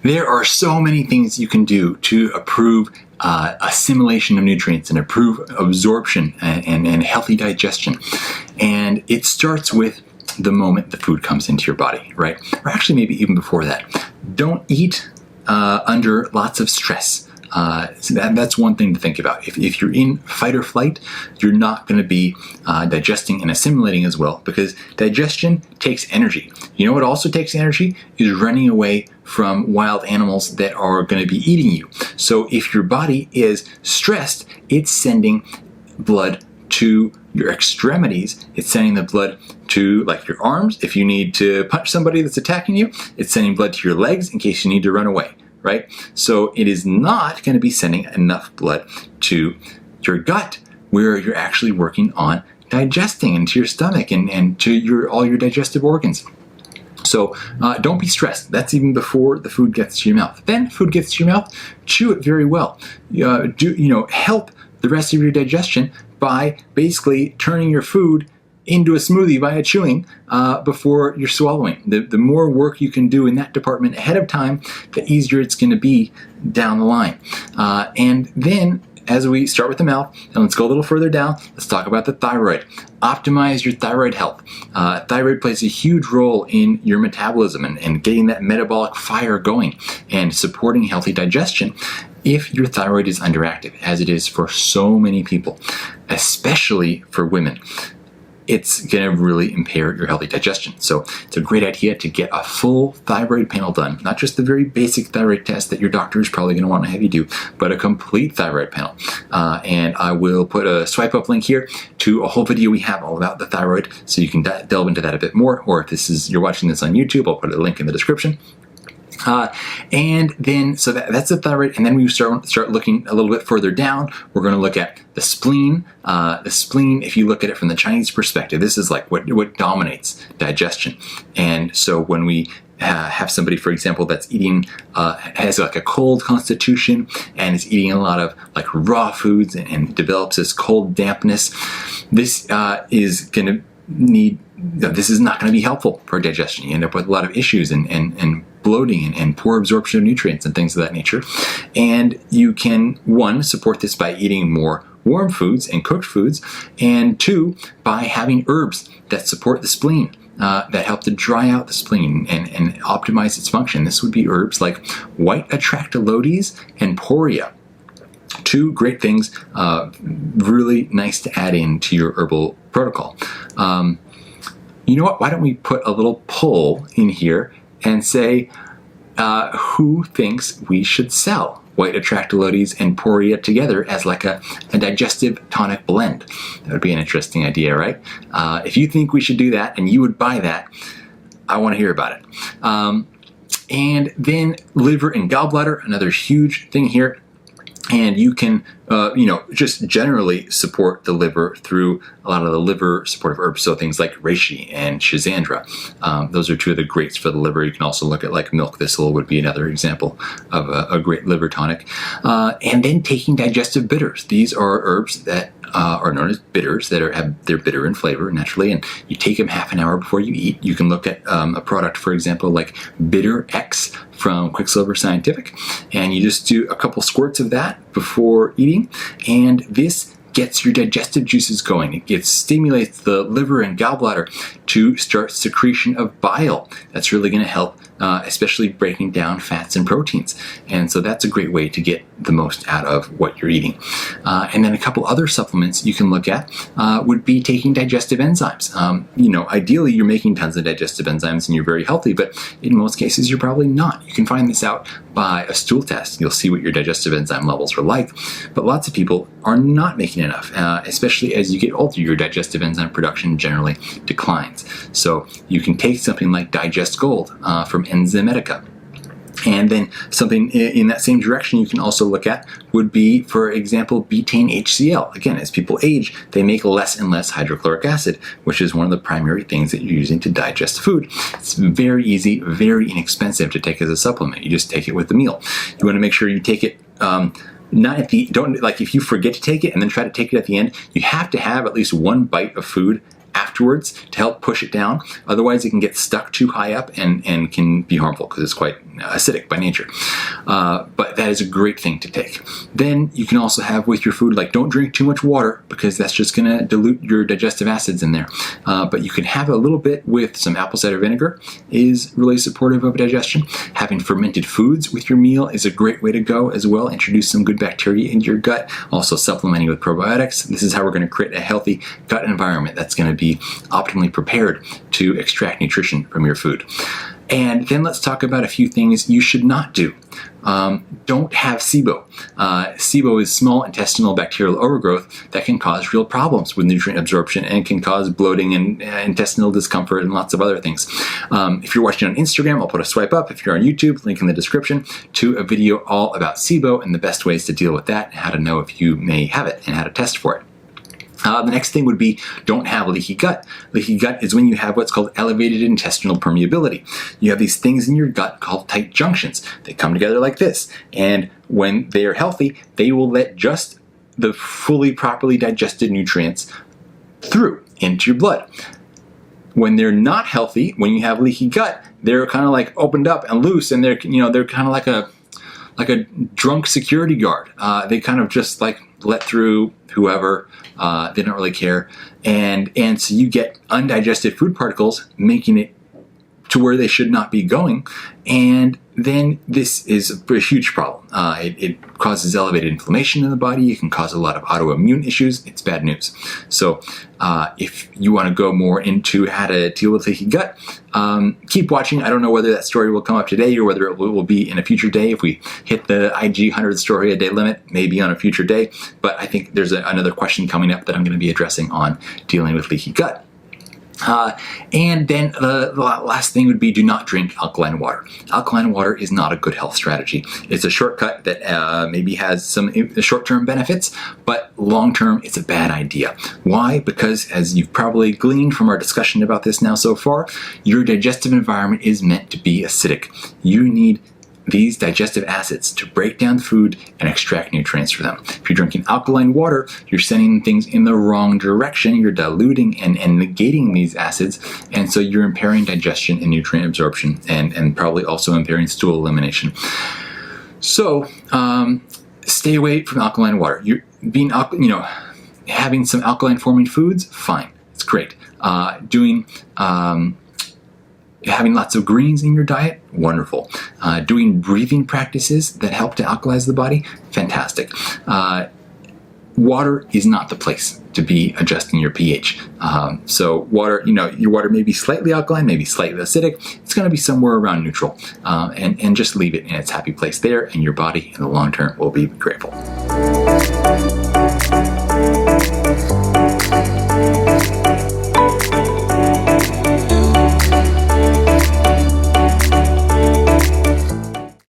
There are so many things you can do to improve assimilation of nutrients and improve absorption and healthy digestion. And it starts with the moment the food comes into your body, right? Or actually maybe even before that. Don't eat under lots of stress. So that's one thing to think about. If you're in fight or flight, you're not going to be digesting and assimilating as well, because digestion takes energy. You know what also takes energy? Is running away from wild animals that are going to be eating you. So if your body is stressed, it's sending blood to your extremities. It's sending the blood to like your arms. If you need to punch somebody that's attacking you, it's sending blood to your legs in case you need to run away. Right? So it is not going to be sending enough blood to your gut, where you're actually working on digesting, into your stomach and to all your digestive organs. So don't be stressed. That's even before the food gets to your mouth. Then food gets to your mouth, chew it very well. Help the rest of your digestion by basically turning your food into a smoothie via chewing before you're swallowing. The more work you can do in that department ahead of time, the easier it's going to be down the line. And then as we start with the mouth, and let's go a little further down, let's talk about the thyroid. Optimize your thyroid health. Thyroid plays a huge role in your metabolism and getting that metabolic fire going and supporting healthy digestion. If your thyroid is underactive, as it is for so many people, especially for women, it's going to really impair your healthy digestion. So it's a great idea to get a full thyroid panel done, not just the very basic thyroid test that your doctor is probably going to want to have you do, but a complete thyroid panel. And I will put a swipe up link here to a whole video we have all about the thyroid, so you can delve into that a bit more. Or if you're watching this on YouTube, I'll put a link in the description. And then, so that's the thyroid, and then we start looking a little bit further down. We're going to look at the spleen. The spleen, if you look at it from the Chinese perspective, this is like what dominates digestion. And so when we have somebody, for example, that's eating, has like a cold constitution and is eating a lot of like raw foods and develops this cold dampness, this is going to need, this is not going to be helpful for digestion. You end up with a lot of issues and bloating and poor absorption of nutrients and things of that nature. And you can, one, support this by eating more warm foods and cooked foods, and two, by having herbs that support the spleen, that help to dry out the spleen and optimize its function. This would be herbs like white atractylodes and poria. Two great things, really nice to add into your herbal protocol. You know what? Why don't we put a little poll in here and say who thinks we should sell white atractylodes and poria together as like a digestive tonic blend? That would be an interesting idea, right? If you think we should do that and you would buy that, I want to hear about it. And then liver and gallbladder, another huge thing here. And you can, just generally support the liver through a lot of the liver supportive herbs. So things like reishi and schizandra. Those are two of the greats for the liver. You can also look at like milk thistle would be another example of a great liver tonic. And then taking digestive bitters. These are herbs that are known as bitters that they're bitter in flavor naturally, and you take them half an hour before you eat. You can look at a product, for example, like Bitter X from Quicksilver Scientific, and you just do a couple squirts of that before eating, and this gets your digestive juices going. It stimulates the liver and gallbladder to start secretion of bile. That's really going to help, especially breaking down fats and proteins. And so that's a great way to get the most out of what you're eating. And then a couple other supplements you can look at would be taking digestive enzymes. Ideally you're making tons of digestive enzymes and you're very healthy, but in most cases you're probably not. You can find this out by a stool test. You'll see what your digestive enzyme levels are like, but lots of people are not making enough, especially as you get older. Your digestive enzyme production generally declines. So you can take something like Digest Gold from Enzymedica. And then something in that same direction you can also look at would be, for example, Betaine Hcl. Again, as people age, they make less and less hydrochloric acid, which is one of the primary things that you're using to digest food. It's very easy, very inexpensive to take as a supplement. You just take it with the meal. You want to make sure you take it not if you forget to take it and then try to take it at the end, you have to have at least one bite of food afterwards to help push it down. Otherwise, it can get stuck too high up and can be harmful because it's quite acidic by nature. But that is a great thing to take. Then you can also have with your food, like, don't drink too much water because that's just going to dilute your digestive acids in there. But you can have a little bit with some apple cider vinegar is really supportive of digestion. Having fermented foods with your meal is a great way to go as well. Introduce some good bacteria into your gut. Also supplementing with probiotics. This is how we're going to create a healthy gut environment that's going to be optimally prepared to extract nutrition from your food. And then let's talk about a few things you should not do. Don't have SIBO. SIBO is small intestinal bacterial overgrowth that can cause real problems with nutrient absorption and can cause bloating and intestinal discomfort and lots of other things. If you're watching on Instagram, I'll put a swipe up. If you're on YouTube, link in the description to a video all about SIBO and the best ways to deal with that, and how to know if you may have it and how to test for it. The next thing would be don't have leaky gut. Leaky gut is when you have what's called elevated intestinal permeability. You have these things in your gut called tight junctions. They come together like this, and when they are healthy, they will let just the fully properly digested nutrients through into your blood. When they're not healthy, when you have leaky gut, they're kind of like opened up and loose, and they're kind of like a drunk security guard. They kind of just like let through whoever. They don't really care. And so you get undigested food particles making it to where they should not be going. And then this is a huge problem. It causes elevated inflammation in the body. It can cause a lot of autoimmune issues. It's bad news. So if you want to go more into how to deal with leaky gut, keep watching. I don't know whether that story will come up today or whether it will be in a future day. If we hit the IG 100 story a day limit, maybe on a future day. But I think there's another question coming up that I'm going to be addressing on dealing with leaky gut. And then the last thing would be do not drink alkaline water. Alkaline water is not a good health strategy. It's a shortcut that maybe has some short-term benefits, but long-term it's a bad idea. Why? Because as you've probably gleaned from our discussion about this now so far, your digestive environment is meant to be acidic. You need these digestive acids to break down the food and extract nutrients for them. If you're drinking alkaline water, you're sending things in the wrong direction. You're diluting and negating these acids, and so you're impairing digestion and nutrient absorption, and probably also impairing stool elimination. So stay away from alkaline water. You're being having some alkaline forming foods, fine, it's great. Having lots of greens in your diet, wonderful. Doing breathing practices that help to alkalize the body, fantastic. Water is not the place to be adjusting your pH. So water, your water may be slightly alkaline, maybe slightly acidic. It's going to be somewhere around neutral, and just leave it in its happy place there, and your body in the long term will be grateful.